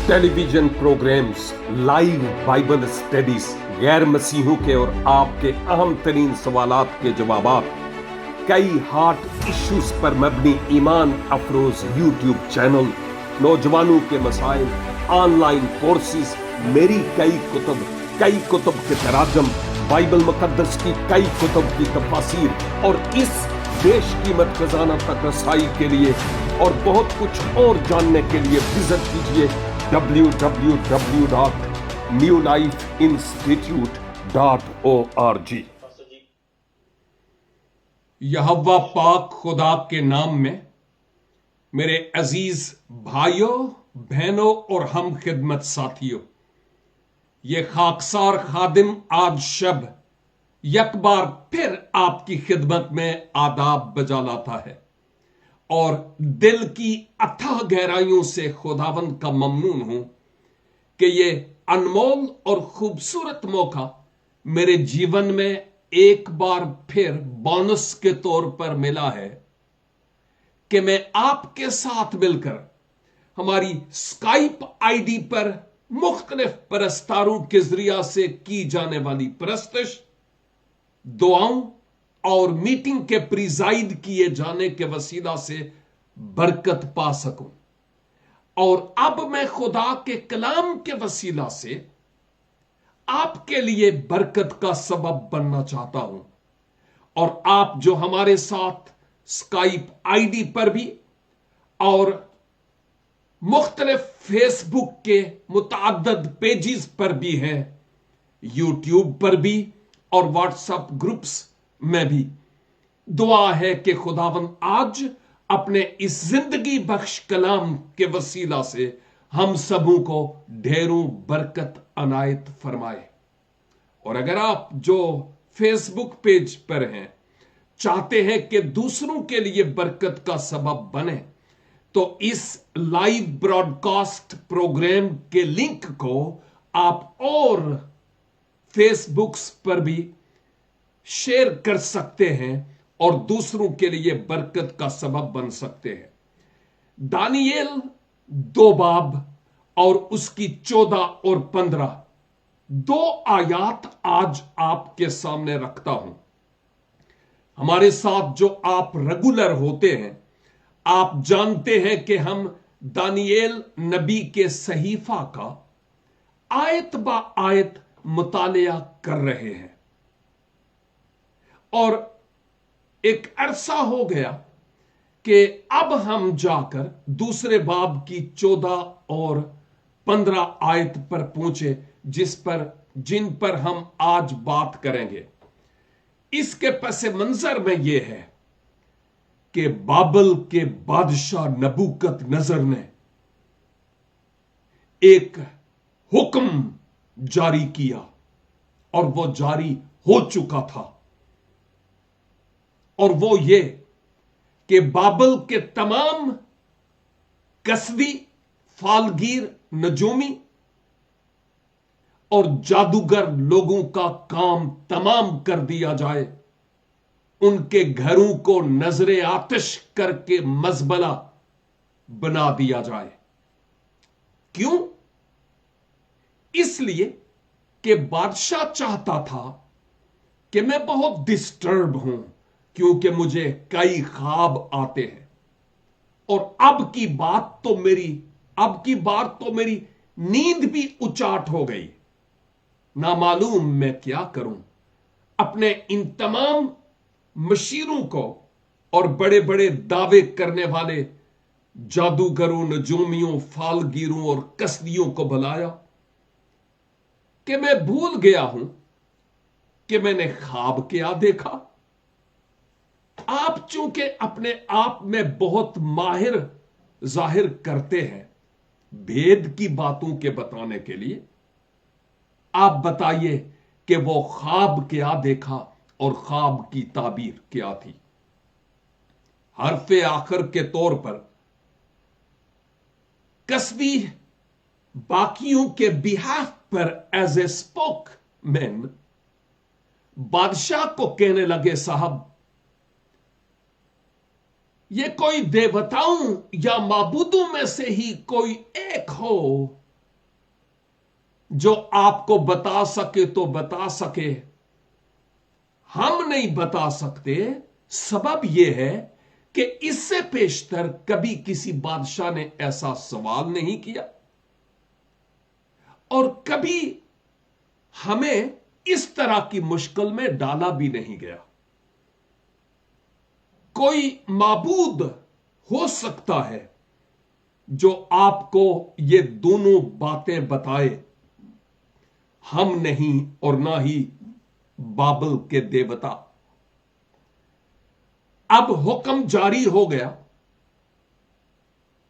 Television programmes, live Bible studies, गैर मसीहों के और आपके अहम तरीन सवालात के जवाबात, कई हार्ट इश्यूज पर मबनी ईमान अफरोज यूट्यूब चैनल, नौजवानों के मसाइल, ऑनलाइन कोर्सेज, मेरी कई कुतुब के तराजम, बाइबल मुकद्दस की कई कुतुब की तफासीर और इस बेशकीमत खजाना तक रसाई के लिए और बहुत कुछ और जानने के लिए विजिट कीजिए www.newlifeinstitute.org। यहोवा पाक खुदा के नाम में मेरे अजीज भाइयों, बहनों और हम खिदमत साथियों, ये खाकसार खादिम आज शब एक बार फिर आपकी खिदमत में आदाब बजा लाता है और दिल की अथाह गहराइयों से खुदावंद का ममनून हूं कि ये अनमोल और खूबसूरत मौका मेरे जीवन में एक बार फिर बोनस के तौर पर मिला है कि मैं आपके साथ मिलकर हमारी स्काइप आईडी पर मुख्तलिफ परस्तारों के जरिया से की जाने वाली परस्तिश, दुआओं और मीटिंग के प्रिजाइड किए जाने के वसीला से बरकत पा सकूं। और अब मैं खुदा के कलाम के वसीला से आपके लिए बरकत का सबब बनना चाहता हूं। और आप जो हमारे साथ स्काइप आईडी पर भी और मुख्तलिफ फेसबुक के मुताद्दद पेजेस पर भी हैं, यूट्यूब पर भी और व्हाट्सएप ग्रुप्स में भी, दुआ है कि खुदावंद आज अपने इस जिंदगी बख्श कलाम के वसीला से हम सबों को ढेरों बरकत अनायत फरमाए। और अगर आप जो फेसबुक पेज पर हैं चाहते हैं कि दूसरों के लिए बरकत का सबब बने, तो इस लाइव ब्रॉडकास्ट प्रोग्राम के लिंक को आप और फेसबुक्स पर भी शेयर कर सकते हैं और दूसरों के लिए बरकत का सबब बन सकते हैं। दानियेल 2 बाब और उसकी 14 और 15 2 आयात आज आपके सामने रखता हूं। हमारे साथ जो आप रेगुलर होते हैं, आप जानते हैं कि हम दानियेल नबी के सहीफा का आयत बा आयत मुतालिया कर रहे हैं और एक अरसा हो गया कि अब हम जाकर दूसरे बाब की 14 और 15 आयत पर पहुंचे, जिन पर हम आज बात करेंगे। इसके पस मंजर में यह है कि बाबल के बादशाह नबूकत नजर ने एक हुक्म जारी किया और वो जारी हो चुका था, और वो ये कि बाबल के तमाम कसबी, फालगीर, नजूमी और जादूगर लोगों का काम तमाम कर दिया जाए, उनके घरों को नजरे आतिश करके मजबला बना दिया जाए। क्यों? इसलिए कि बादशाह चाहता था कि मैं बहुत डिस्टर्ब हूं, क्योंकि मुझे कई ख्वाब आते हैं और अब की बार तो मेरी नींद भी उचाट हो गई। ना मालूम मैं क्या करूं। अपने इन तमाम मशीरों को और बड़े बड़े दावे करने वाले जादूगरों, नजूमियों, फालगीरों और कसदियों को बुलाया कि मैं भूल गया हूं कि मैंने ख्वाब क्या देखा। आप चूंकि अपने आप में बहुत माहिर जाहिर करते हैं भेद की बातों के बताने के लिए, आप बताइए कि वो ख्वाब क्या देखा और ख्वाब की ताबीर क्या थी। हरफे आखिर के तौर पर कसबी बाकियों के बिहाफ पर एज ए स्पोक मैन बादशाह को कहने लगे, साहब ये कोई देवताओं या माबूदों में से ही कोई एक हो जो आपको बता सके तो बता सके, हम नहीं बता सकते। सबब यह है कि इससे पेशतर कभी किसी बादशाह ने ऐसा सवाल नहीं किया और कभी हमें इस तरह की मुश्किल में डाला भी नहीं गया। कोई माबूद हो सकता है जो आपको ये दोनों बातें बताए, हम नहीं और ना ही बाबल के देवता। अब हुक्म जारी हो गया।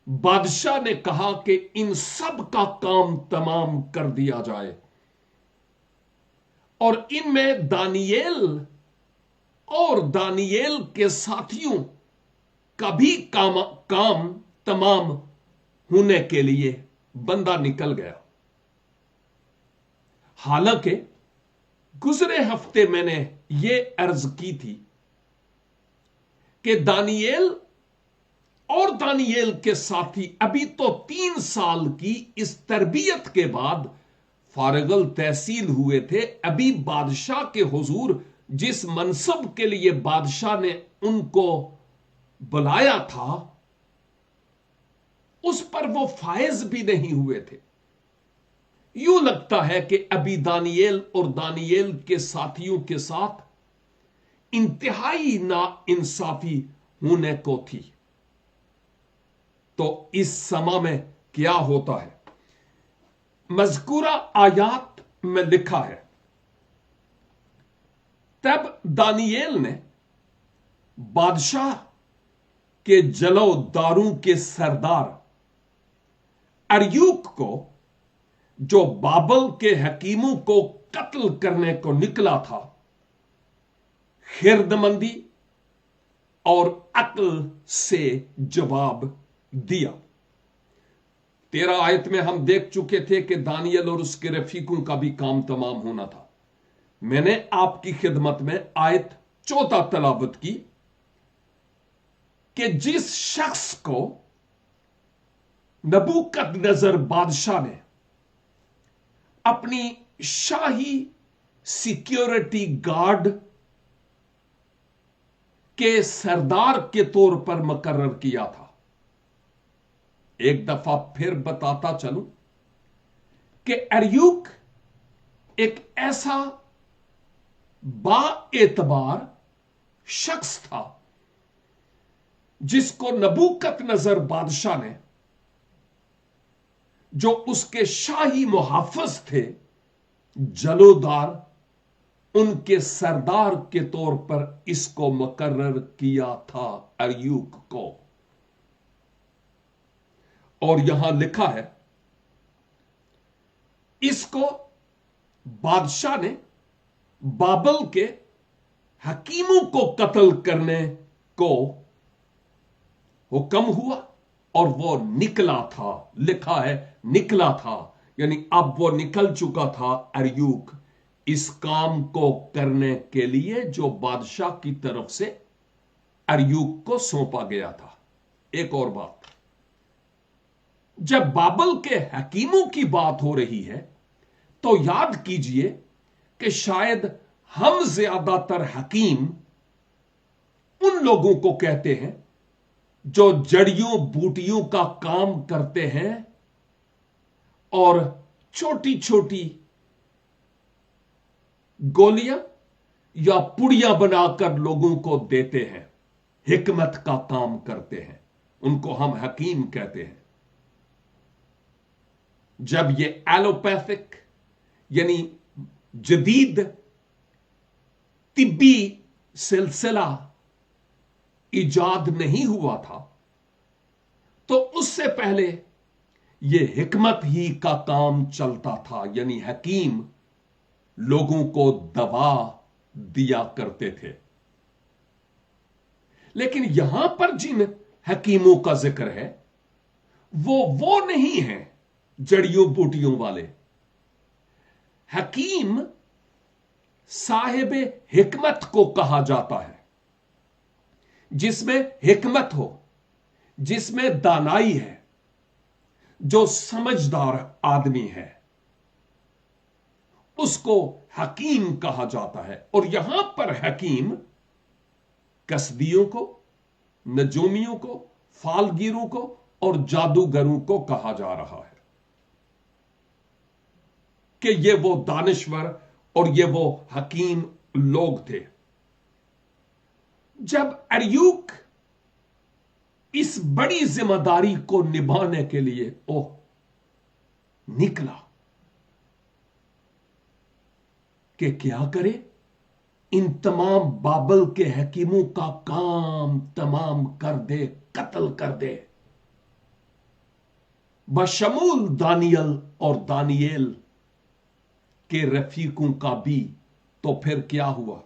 बादशाह ने कहा कि इन सब का काम तमाम कर दिया जाए और इनमें दानियेल और दानियेल के साथियों का भी काम तमाम होने के लिए बंदा निकल गया। हालांकि गुजरे हफ्ते मैंने यह अर्ज की थी कि दानियेल और दानियेल के साथी अभी तो 3 साल की इस तरबियत के बाद फारगल तहसील हुए थे। अभी बादशाह के हुजूर जिस मनसब के लिए बादशाह ने उनको बुलाया था उस पर वो फायज भी नहीं हुए थे। यूं लगता है कि अभी दानियेल और दानियेल के साथियों के साथ इंतहाई नाइंसाफी होने को थी। तो इस समय में क्या होता है? मज़कूरा आयात में लिखा है, तब दानियेल ने बादशाह के जलोदारों के सरदार अरयूक को, जो बाबल के हकीमों को कत्ल करने को निकला था, खिरदमंदी और अक्ल से जवाब दिया। 13 आयत में हम देख चुके थे कि दानियल और उसके रफीकों का भी काम तमाम होना था। मैंने आपकी खिदमत में आयत 14 तलावत की कि जिस शख्स को नबूकदनेस्सर बादशाह ने अपनी शाही सिक्योरिटी गार्ड के सरदार के तौर पर मुकर्रर किया था। एक दफा फिर बताता चलूं कि अरयूक एक ऐसा बाएतबार शख्स था जिसको नबूकदनेस्सर बादशाह ने, जो उसके शाही मुहाफिज थे, जलोदार, उनके सरदार के तौर पर इसको मुकर्रर किया था, अरयूक को। और यहां लिखा है, इसको बादशाह ने बाबल के हकीमों को कत्ल करने को हुक्म हुआ और वो निकला था। लिखा है निकला था, यानी अब वो निकल चुका था अरयूक इस काम को करने के लिए जो बादशाह की तरफ से अरयूक को सौंपा गया था। एक और बात, जब बाबल के हकीमों की बात हो रही है तो याद कीजिए कि शायद हम ज्यादातर हकीम उन लोगों को कहते हैं जो जड़ियों बूटियों का काम करते हैं और छोटी छोटी गोलियां या पुड़ियां बनाकर लोगों को देते हैं, हिकमत का काम करते हैं, उनको हम हकीम कहते हैं। जब ये एलोपैथिक यानी जदीद तिब्बी सिलसिला इजाद नहीं हुआ था तो उससे पहले यह हिकमत ही का काम चलता था, यानी हकीम लोगों को दवा दिया करते थे। लेकिन यहां पर जिन हकीमों का जिक्र है वो नहीं है जड़ियों बूटियों वाले। हकीम साहिब हिकमत को कहा जाता है, जिसमें हिकमत हो, जिसमें दानाई है, जो समझदार आदमी है। اس کو حکیم کہا جاتا ہے. اور یہاں پر حکیم کسبیوں کو، نجومیوں کو، فالگیروں کو اور جادوگروں کو کہا جا رہا ہے کہ یہ وہ دانشور اور یہ وہ حکیم لوگ تھے. جب اریوک اس بڑی ذمہ داری کو نبھانے کے لیے نکلا کہ کیا کرے، ان تمام بابل کے حکیموں کا کام تمام کر دے، قتل کر دے، بشمول دانیل اور دانیل کے رفیقوں کا بھی. تو پھر کیا ہوا؟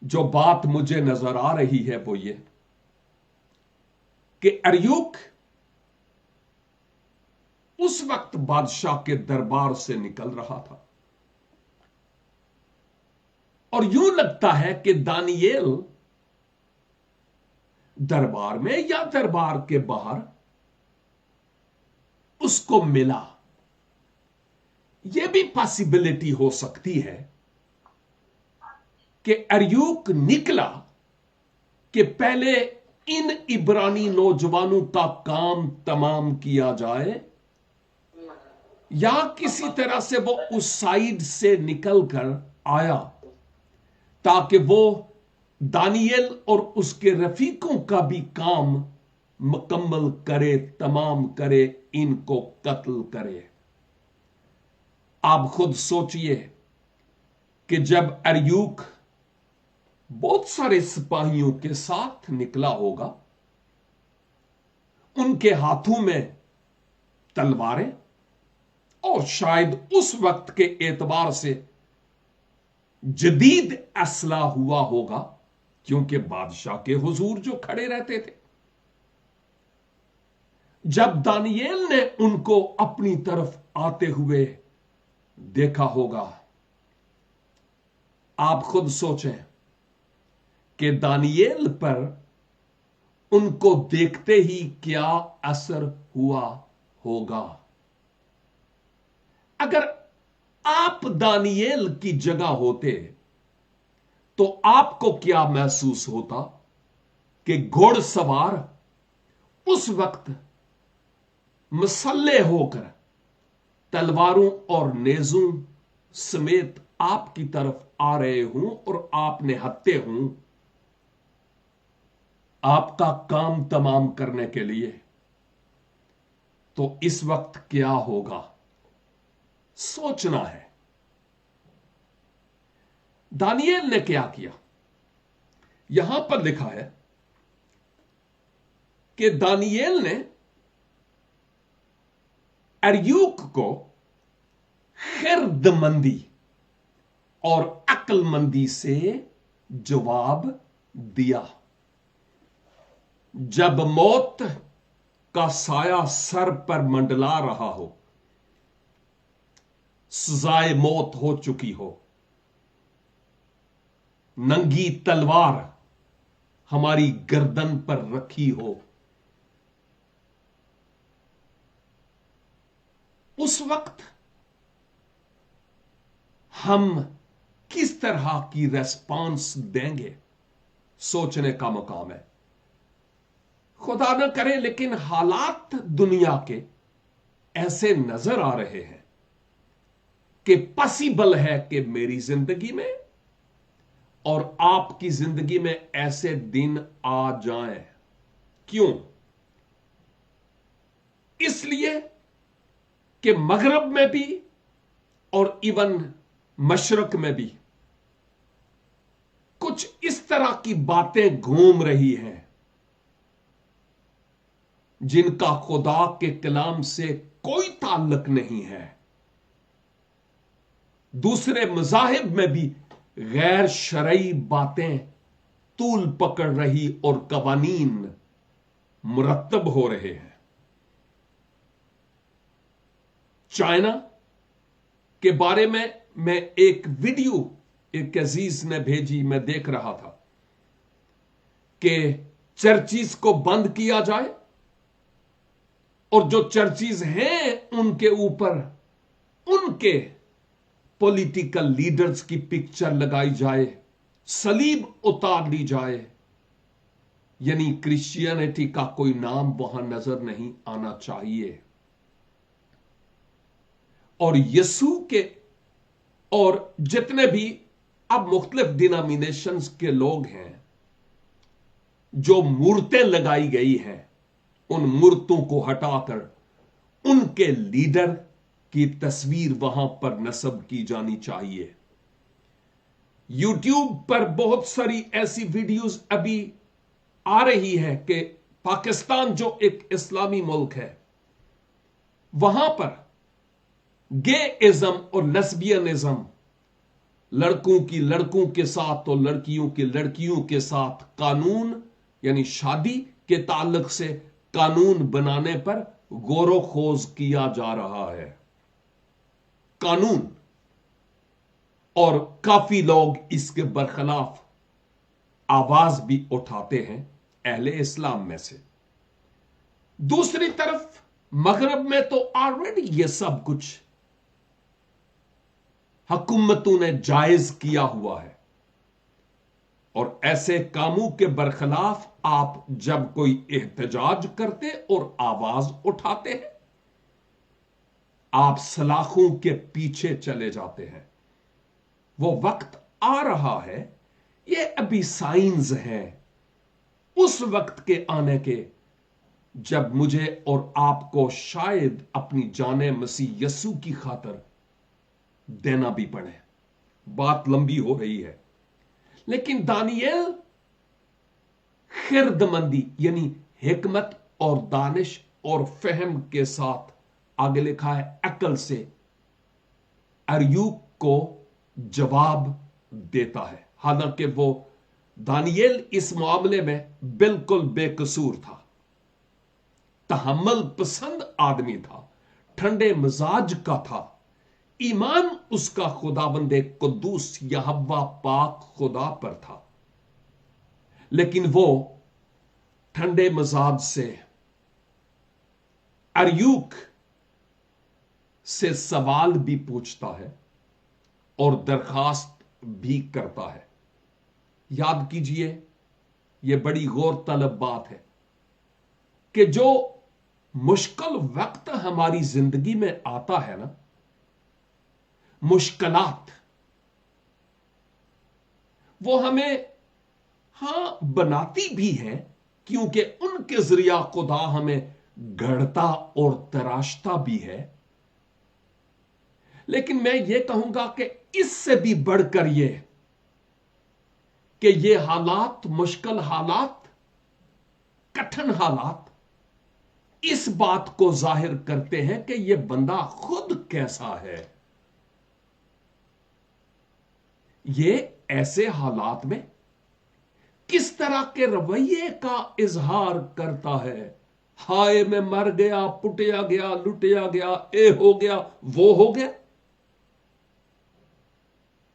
جو بات مجھے نظر آ رہی ہے وہ یہ کہ اریوک اس وقت بادشاہ کے دربار سے نکل رہا تھا، اور یوں لگتا ہے کہ دانیل دربار میں یا دربار کے باہر اس کو ملا. یہ بھی پاسبلٹی ہو سکتی ہے کہ اریوک نکلا کہ پہلے ان عبرانی نوجوانوں کا کام تمام کیا جائے، یا کسی طرح سے وہ اس سائیڈ سے نکل کر آیا تاکہ وہ دانیل اور اس کے رفیقوں کا بھی کام مکمل کرے، تمام کرے، ان کو قتل کرے. آپ خود سوچئے کہ جب اریوک بہت سارے سپاہیوں کے ساتھ نکلا ہوگا، ان کے ہاتھوں میں تلواریں، اور شاید اس وقت کے اعتبار سے جدید اسلحہ ہوا ہوگا، کیونکہ بادشاہ کے حضور جو کھڑے رہتے تھے. جب دانیل نے ان کو اپنی طرف آتے ہوئے دیکھا ہوگا، آپ خود سوچیں کہ دانیل پر ان کو دیکھتے ہی کیا اثر ہوا ہوگا. اگر آپ دانیل کی جگہ ہوتے تو آپ کو کیا محسوس ہوتا کہ گھوڑ سوار اس وقت مسلح ہو کر تلواروں اور نیزوں سمیت آپ کی طرف آ رہے ہوں اور آپ نے ہتھے ہوں آپ کا کام تمام کرنے کے لیے؟ تو اس وقت کیا ہوگا؟ سوچنا ہے. دانیل نے کیا کیا؟ یہاں پر لکھا ہے کہ دانیل نے اریوک کو خرد مندی اور عقل مندی سے جواب دیا. جب موت کا سایہ سر پر منڈلا رہا ہو، سزائے موت ہو چکی ہو، ننگی تلوار ہماری گردن پر رکھی ہو، اس وقت ہم کس طرح کی ریسپانس دیں گے؟ سوچنے کا مقام ہے. خدا نہ کرے لیکن حالات دنیا کے ایسے نظر آ رہے ہیں کہ پاسبل ہے کہ میری زندگی میں اور آپ کی زندگی میں ایسے دن آ جائیں. کیوں؟ اس لیے کہ مغرب میں بھی اور ایون مشرق میں بھی کچھ اس طرح کی باتیں گھوم رہی ہیں جن کا خدا کے کلام سے کوئی تعلق نہیں ہے. دوسرے مذاہب میں بھی غیر شرعی باتیں طول پکڑ رہی اور قوانین مرتب ہو رہے ہیں. چائنا کے بارے میں ایک ویڈیو ایک عزیز نے بھیجی، میں دیکھ رہا تھا کہ چرچز کو بند کیا جائے اور جو چرچز ہیں ان کے اوپر ان کے पॉलिटिकल लीडर्स की पिक्चर लगाई जाए, सलीब उतार ली जाए, यानी क्रिश्चियनिटी का कोई नाम वहां नजर नहीं आना चाहिए। और यीशु के और जितने भी अब मुख्तलिफ डिनोमिनेशंस के लोग हैं, जो मूर्तें लगाई गई हैं, उन मूर्तों को हटाकर उनके लीडर की तस्वीर वहां पर नस्ब की जानी चाहिए। यूट्यूब पर बहुत सारी ऐसी वीडियोस अभी आ रही है कि पाकिस्तान जो एक इस्लामी मुल्क है, वहां पर गेइज्म और लेस्बियनिज्म, लड़कों की लड़कों के साथ और लड़कियों की लड़कियों के साथ कानून यानी शादी के ताल्लुक से कानून बनाने पर गौरो खोज किया जा रहा है। कानून, और काफी लोग इसके बरखिलाफ आवाज भी उठाते हैं अहले इस्लाम में से। दूसरी तरफ मगरब में तो ऑलरेडी ये सब कुछ हुकूमतों ने जायज किया हुआ है, और ऐसे कामों के बरखिलाफ आप जब कोई एहतजाज करते और आवाज उठाते हैं, आप सलाखों के पीछे चले जाते हैं। वो वक्त आ रहा है, ये अभी साइंस है, उस वक्त के आने के जब मुझे और आपको शायद अपनी जाने मसीह यस्सु की खातर देना भी पड़े। बात लंबी हो रही है, लेकिन दानियल खिरदमंदी यानी हिकमत और दानिश और फहम के साथ, आगे लिखा है अकल से, अरयूक को जवाब देता है। हालांकि वो दानियल इस मामले में बिल्कुल बेकसूर था, तहम्मुल पसंद आदमी था, ठंडे मिजाज का था, ईमान उसका खुदाबंदे कुद्दूस यहोवा पाक खुदा पर था, लेकिन वो ठंडे मिजाज से अरयूक से सवाल भी पूछता है और दरखास्त भी करता है। याद कीजिए, यह बड़ी गौर तलब बात है कि जो मुश्किल वक्त हमारी जिंदगी में आता है ना, मुश्किलात, वो हमें बनाती भी है, क्योंकि उनके जरिया खुदा हमें गढ़ता और तराशता भी है। लेकिन मैं ये कहूंगा कि इससे भी बढ़कर ये हालात, मुश्किल हालात, कठिन हालात इस बात को जाहिर करते हैं कि यह बंदा खुद कैसा है। ये ऐसे हालात में किस तरह के रवैये का इजहार करता है। हाय मैं मर गया, पुटिया गया, लुटिया गया, ए हो गया, वो हो गया,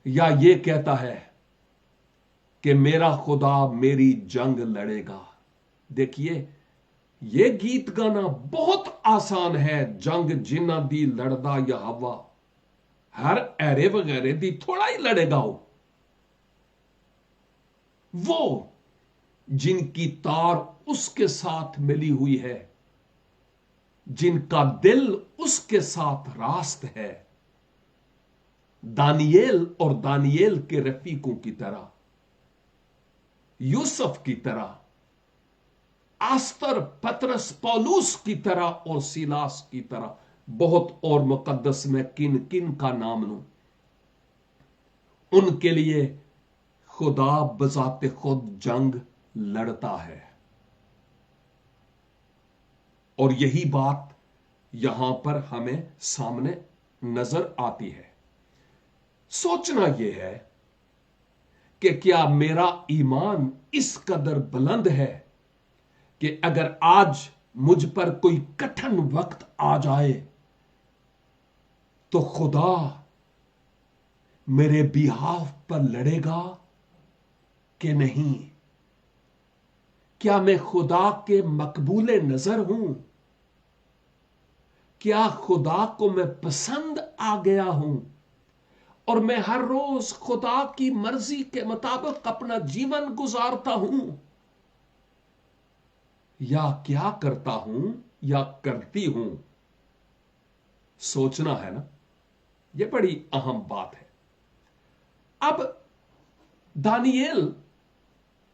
या ये कहता है कि मेरा खुदा मेरी जंग लड़ेगा। देखिए, ये गीत गाना बहुत आसान है, जंग जिन्ना दी लड़दा यहोवा, हर एरे वगैरह दी थोड़ा ही लड़ेगा वो जिनकी तार उसके साथ मिली हुई है, जिनका दिल उसके साथ रास्त है। दानियेल और दानियेल के रफीकों की तरह, यूसुफ की तरह, आस्तर, पतरस, पौलुस की तरह और सीलास की तरह, बहुत और मुकद्दस में किन किन का नाम लूं, उनके लिए खुदा बजाते खुद जंग लड़ता है। और यही बात यहां पर हमें सामने नजर आती है। सोचना यह है कि क्या मेरा ईमान इस कदर बुलंद है कि अगर आज मुझ पर कोई कठिन वक्त आ जाए तो खुदा मेरे बिहाफ पर लड़ेगा कि नहीं? क्या मैं खुदा के मकबूले नजर हूं? क्या खुदा को मैं पसंद आ गया हूं? اور میں ہر روز خدا کی مرضی کے مطابق اپنا جیون گزارتا ہوں، یا کیا کرتا ہوں یا کرتی ہوں؟ سوچنا ہے نا، یہ بڑی اہم بات ہے۔ اب دانیل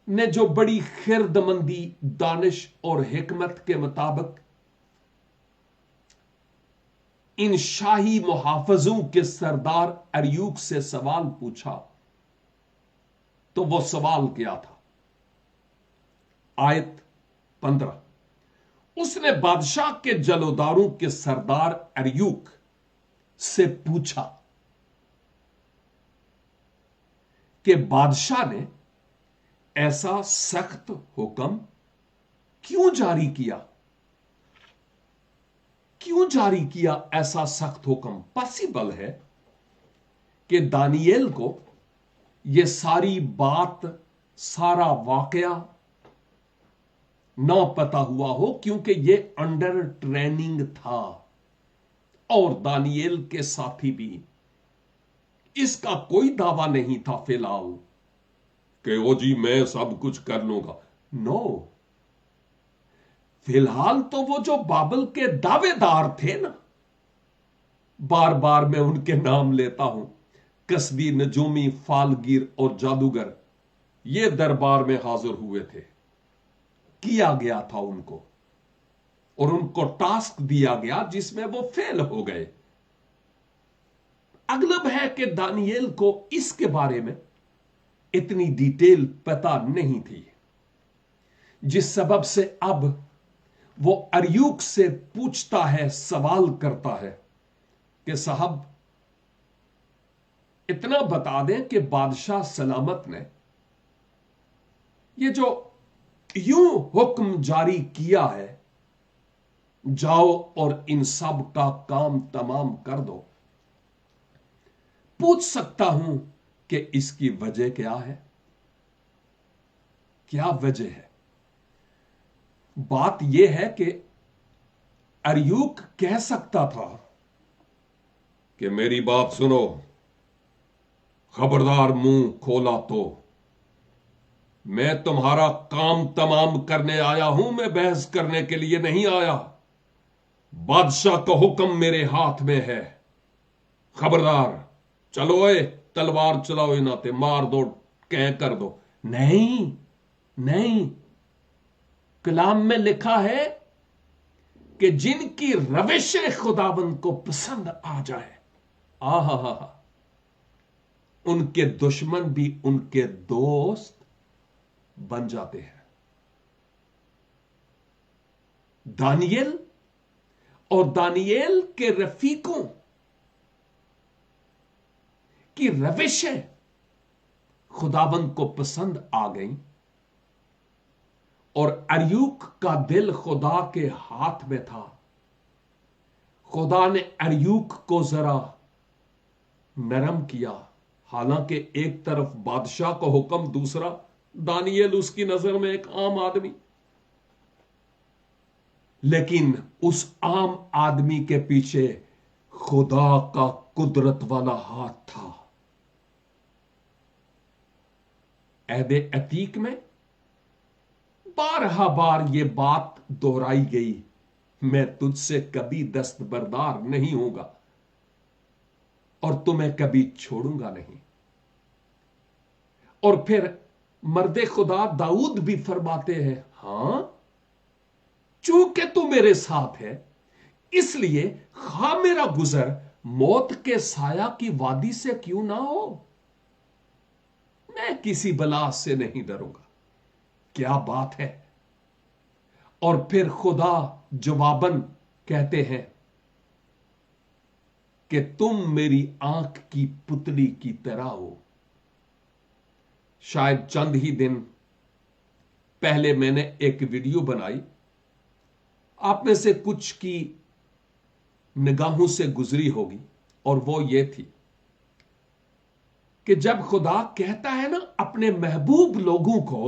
نے جو بڑی خردمندی، دانش اور حکمت کے مطابق ان شاہی محافظوں کے سردار اریوک سے سوال پوچھا، تو وہ سوال کیا تھا؟ آیت 15، اس نے بادشاہ کے جلوداروں کے سردار اریوک سے پوچھا کہ بادشاہ نے ایسا سخت حکم کیوں جاری کیا؟ کیوں جاری کیا ایسا سخت حکم؟ پاسبل ہے کہ دانیل کو یہ ساری بات، سارا واقعہ نہ پتا ہوا ہو، کیونکہ یہ انڈر ٹریننگ تھا، اور دانیل کے ساتھی بھی۔ اس کا کوئی دعویٰ نہیں تھا فی الحال کہ او جی میں سب کچھ کر لوں گا، نو۔ فی الحال تو وہ جو بابل کے دعوے دار تھے نا، بار بار میں ان کے نام لیتا ہوں، کسبی، نجومی، فالگیر اور جادوگر، یہ دربار میں حاضر ہوئے تھے۔ کیا گیا تھا ان کو، اور ان کو ٹاسک دیا گیا جس میں وہ فیل ہو گئے۔ اغلب ہے کہ دانیل کو اس کے بارے میں اتنی ڈیٹیل پتہ نہیں تھی، جس سبب سے اب وہ اریوک سے پوچھتا ہے، سوال کرتا ہے کہ صاحب اتنا بتا دیں کہ بادشاہ سلامت نے یہ جو یوں حکم جاری کیا ہے، جاؤ اور ان سب کا کام تمام کر دو، پوچھ سکتا ہوں کہ اس کی وجہ کیا ہے؟ کیا وجہ ہے؟ بات یہ ہے کہ اریوک کہہ سکتا تھا کہ میری بات سنو، خبردار منہ کھولا تو میں تمہارا کام تمام کرنے آیا ہوں، میں بحث کرنے کے لیے نہیں آیا۔ بادشاہ کا حکم میرے ہاتھ میں ہے، خبردار، چلو اے تلوار چلاؤ، اناتے مار دو، کہہ کر دو۔ نہیں نہیں، کلام میں لکھا ہے کہ جن کی روش خداوند کو پسند آ جائے، ان کے دشمن بھی ان کے دوست بن جاتے ہیں۔ دانیل اور دانیل کے رفیقوں کی روشیں خداوند کو پسند آ گئیں، اور اریوک کا دل خدا کے ہاتھ میں تھا۔ خدا نے اریوک کو ذرا نرم کیا، حالانکہ ایک طرف بادشاہ کا حکم، دوسرا دانیل اس کی نظر میں ایک عام آدمی، لیکن اس عام آدمی کے پیچھے خدا کا قدرت والا ہاتھ تھا۔ عہد عتیق میں بارہا بار یہ بات دہرائی گئی، میں تجھ سے کبھی دستبردار نہیں ہوں گا اور تمہیں کبھی چھوڑوں گا نہیں۔ اور پھر مرد خدا داؤد بھی فرماتے ہیں، ہاں چونکہ تو میرے ساتھ ہے، اس لیے خواہ میرا گزر موت کے سایہ کی وادی سے کیوں نہ ہو، میں کسی بلا سے نہیں ڈروں گا۔ کیا بات ہے! اور پھر خدا جواباً کہتے ہیں کہ تم میری آنکھ کی پتلی کی طرح ہو۔ شاید چند ہی دن پہلے میں نے ایک ویڈیو بنائی، آپ میں سے کچھ کی نگاہوں سے گزری ہوگی، اور وہ یہ تھی کہ جب خدا کہتا ہے نا اپنے محبوب لوگوں کو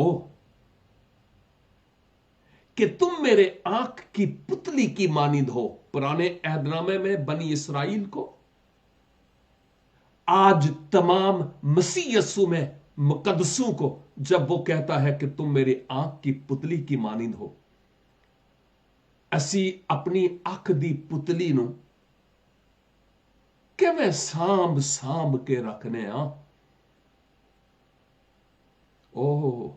کہ تم میرے آنکھ کی پتلی کی مانند ہو، پرانے عہد نامے میں بنی اسرائیل کو، آج تمام مسیح یسوع میں مقدسوں کو جب وہ کہتا ہے کہ تم میری آنکھ کی پتلی کی مانند ہو، اسی اپنی اکھ دی پتلی نو کیویں سانب سانب کے رکھنے ہاں۔ اوہ،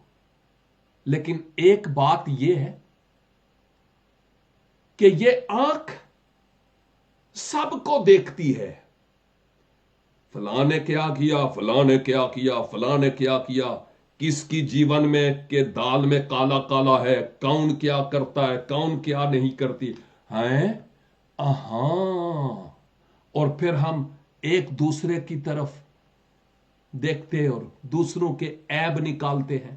لیکن ایک بات یہ ہے کہ یہ آنکھ سب کو دیکھتی ہے، فلاں نے کیا کیا، فلاں نے کیا کیا، فلاں نے کیا کیا، کس کی جیون میں کہ دال میں کالا کالا ہے، کون کیا کرتا ہے، کون کیا نہیں کرتی ہیں۔ ہاں، اور پھر ہم ایک دوسرے کی طرف دیکھتے اور دوسروں کے عیب نکالتے ہیں،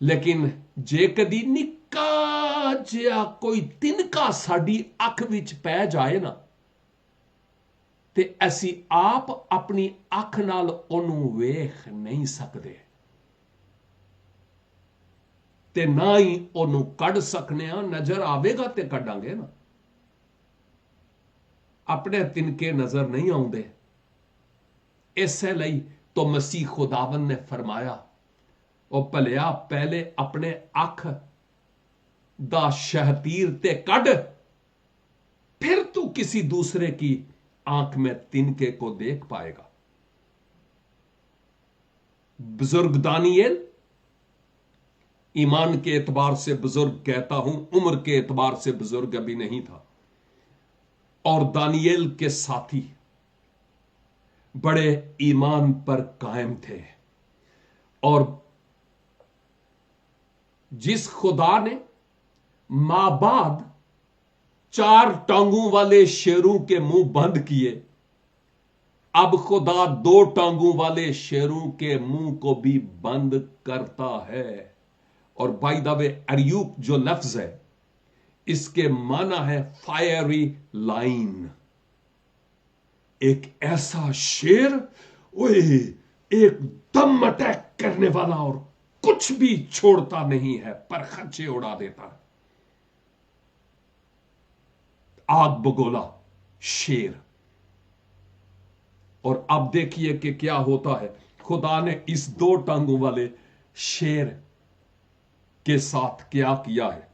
لیکن جے کدی نکا جیا کوئی تنکا ساڈی اکھ وچ پی جائے نا، تے اسی آپ اپنی اکھ نال اونوں ویکھ نہیں سکدے تے نہ ہی اونوں کڈ سکنے ہاں۔ نظر آوے گا تے کڈاں گے نا، اپنے تنکے نظر نہیں آؤندے۔ اسے لئی تو مسیح خداوند نے فرمایا، او بھلیا پہلے اپنے اکھ دا شہتیر تے کڈ، پھر تو کسی دوسرے کی آنکھ میں تنکے کو دیکھ پائے گا۔ بزرگ دانیل، ایمان کے اعتبار سے بزرگ کہتا ہوں، عمر کے اعتبار سے بزرگ ابھی نہیں تھا، اور دانیل کے ساتھی بڑے ایمان پر قائم تھے، اور جس خدا نے مابعد 4 ٹانگوں والے شیروں کے منہ بند کیے، اب خدا 2 ٹانگوں والے شیروں کے منہ کو بھی بند کرتا ہے۔ اور بائی دا وے، اریوک جو لفظ ہے اس کے معنی ہے فائری لائن، ایک ایسا شیر ایک دم اٹیک کرنے والا اور کچھ بھی چھوڑتا نہیں ہے، پر خرچے اڑا دیتا ہے۔ آگ بگولا شیر۔ اور اب دیکھیے کہ کیا ہوتا ہے، خدا نے اس 2 ٹانگوں والے شیر کے ساتھ کیا کیا ہے۔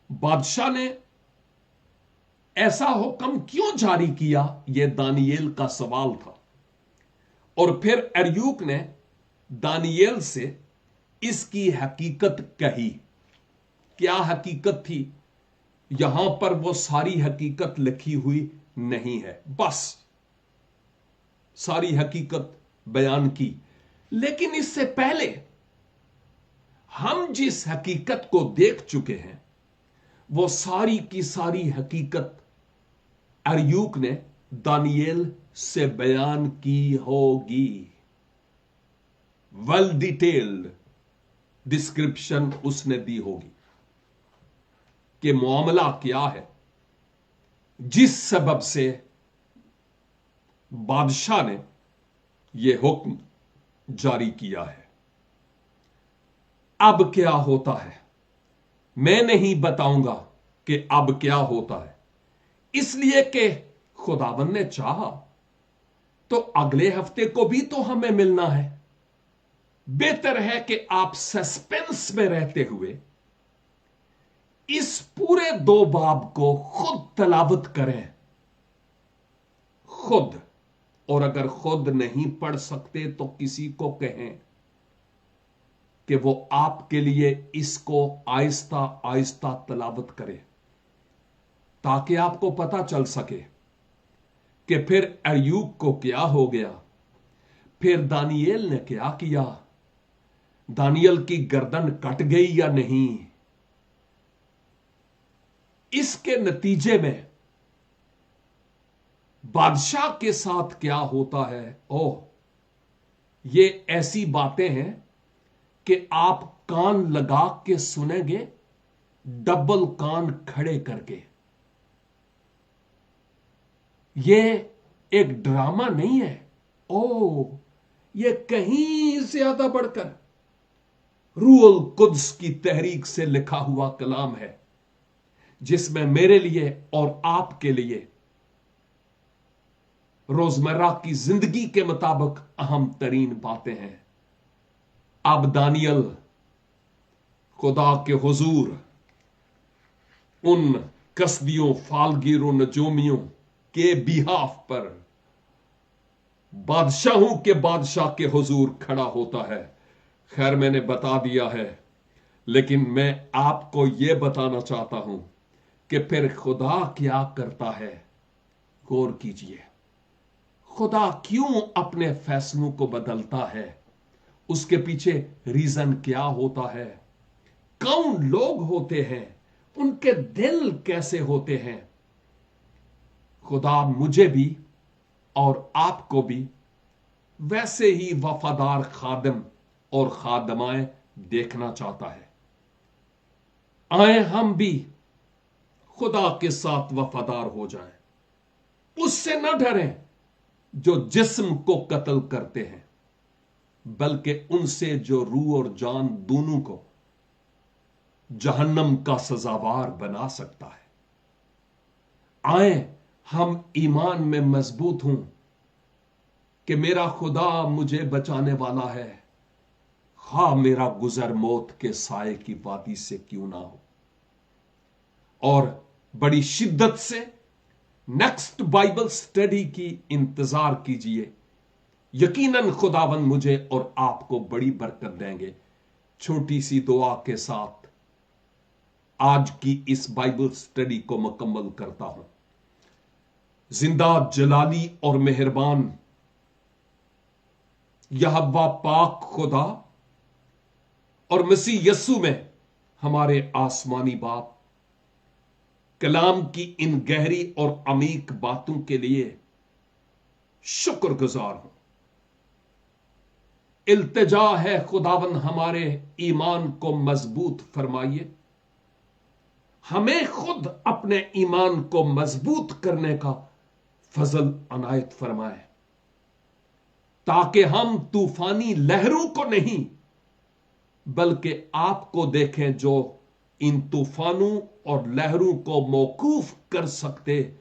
بادشاہ نے ایسا حکم کیوں جاری کیا، یہ دانیل کا سوال تھا، اور پھر اریوک نے دانیل سے اس کی حقیقت کہی۔ کیا حقیقت تھی؟ یہاں پر وہ ساری حقیقت لکھی ہوئی نہیں ہے، بس ساری حقیقت بیان کی، لیکن اس سے پہلے ہم جس حقیقت کو دیکھ چکے ہیں وہ ساری کی ساری حقیقت اریوک نے دانیل سے بیان کی ہوگی۔ ویل ڈیٹیلڈ ڈسکرپشن اس نے دی ہوگی کہ معاملہ کیا ہے جس سبب سے بادشاہ نے یہ حکم جاری کیا ہے۔ اب کیا ہوتا ہے میں نہیں بتاؤں گا کہ اب کیا ہوتا ہے، اس لیے کہ خداوند نے چاہا تو اگلے ہفتے کو بھی تو ہمیں ملنا ہے۔ بہتر ہے کہ آپ سسپنس میں رہتے ہوئے اس پورے 2 باب کو خود تلاوت کریں، خود، اور اگر خود نہیں پڑھ سکتے تو کسی کو کہیں کہ وہ آپ کے لیے اس کو آہستہ آہستہ تلاوت کرے، تاکہ آپ کو پتا چل سکے کہ پھر ایوب کو کیا ہو گیا، پھر دانیل نے کیا کیا، دانیل کی گردن کٹ گئی یا نہیں۔ اس کے نتیجے میں بادشاہ کے ساتھ کیا ہوتا ہے، یہ ایسی باتیں ہیں کہ آپ کان لگا کے سنیں گے، ڈبل کان کھڑے کر کے۔ یہ ایک ڈرامہ نہیں ہے، یہ کہیں زیادہ بڑھ کر روح القدس کی تحریک سے لکھا ہوا کلام ہے، جس میں میرے لیے اور آپ کے لیے रोजमर्रा की जिंदगी के मुताबिक अहम तरीन बातें हैं। अब दानियल खुदा के हुजूर उन कसदियों, फालगीरों, नजोमियों के बिहाफ पर बादशाहों के बादशाह के हुजूर खड़ा होता है। खैर, मैंने बता दिया है, लेकिन मैं आपको यह बताना चाहता हूं कि फिर खुदा क्या करता है। गौर कीजिए, खुदा क्यों अपने फैसलों को बदलता है, उसके पीछे रीजन क्या होता है, कौन लोग होते हैं, उनके दिल कैसे होते हैं। खुदा मुझे भी और आपको भी वैसे ही वफादार खादिम और खादमाएं देखना चाहता है। आए हम भी खुदा के साथ वफादार हो जाएं, उससे न डरें जो जिस्म को कत्ल करते हैं, बल्कि उनसे जो रूह और जान दोनों को जहन्नम का सजावार बना सकता है। आए हम ईमान में मजबूत हों कि मेरा खुदा मुझे बचाने वाला है, खा मेरा गुजर मौत के साए की वादी से क्यों ना हो। और बड़ी शिद्दत से नेक्स्ट बाइबल स्टडी की इंतजार कीजिए। यकीनन खुदावन मुझे और आपको बड़ी बरकत देंगे। छोटी सी दुआ के साथ आज की इस बाइबल स्टडी को मुकम्मल करता हूं। जिंदा, जलाली और मेहरबान यहोवा पाक खुदा और मसीह यस्सु में हमारे आसमानी बाप, कलाम की इन गहरी और अमीक बातों के लिए शुक्रगुजार हूं। इल्तिजा है खुदावन हमारे ईमान को मजबूत फरमाइए। हमें खुद अपने ईमान को मजबूत करने का फजल अनायत फरमाए, ताकि हम तूफानी लहरों को नहीं बल्कि आपको देखें, जो इन तूफानों और लहरों को मौकूफ कर सकते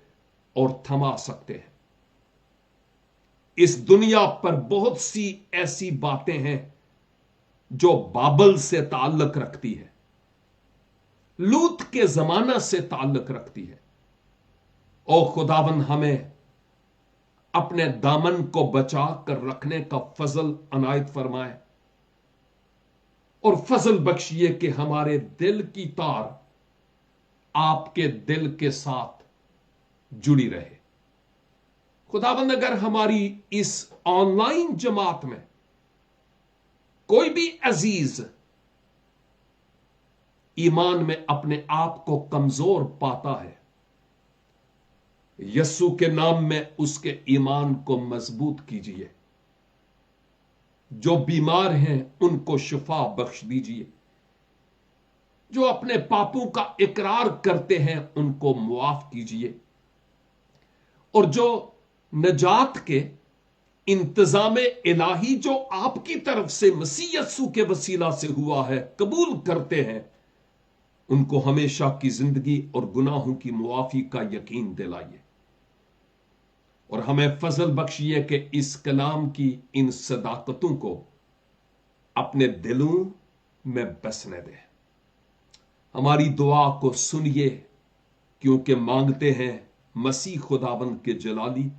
और थमा सकते हैं। इस दुनिया पर बहुत सी ऐसी बातें हैं जो बाबल से ताल्लुक रखती है, लूत के जमाना से ताल्लुक रखती है। ओ खुदावन हमें अपने दामन को बचा कर रखने का फजल अनायत फरमाए और फजल बख्शिए कि हमारे दिल की तार आपके दिल के साथ जुड़ी रहे। खुदाबंद, अगर हमारी इस ऑनलाइन जमात में कोई भी अजीज ईमान में अपने आप को कमजोर पाता है, यस्सु के नाम में उसके ईमान को मजबूत कीजिए। जो बीमार हैं उनको शिफा बख्श दीजिए। जो अपने पापों का इकरार करते हैं उनको मुआफ कीजिए। और जो नजात के इंतजाम इलाही जो आपकी तरफ से मसीह यस्सु के वसीला से हुआ है कबूल करते हैं, उनको हमेशा की जिंदगी और गुनाहों की मुआफी का यकीन दिलाइए। और हमें फजल बख्शिए कि इस कलाम की इन सदाकतों को अपने दिलों में बसने दे। हमारी दुआ को सुनिए, क्योंकि मांगते हैं मसीह खुदावंद के जलाली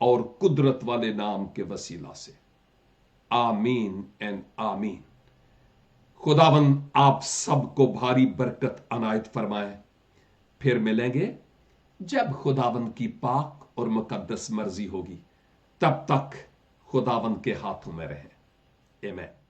और कुदरत वाले नाम के वसीला से। आमीन एंड आमीन। खुदावंद आप सबको भारी बरकत अनायत फरमाए। फिर मिलेंगे जब खुदावंद की पाक और मुकद्दस मर्जी होगी। तब तक खुदावंद के हाथों में रहे। आमीन।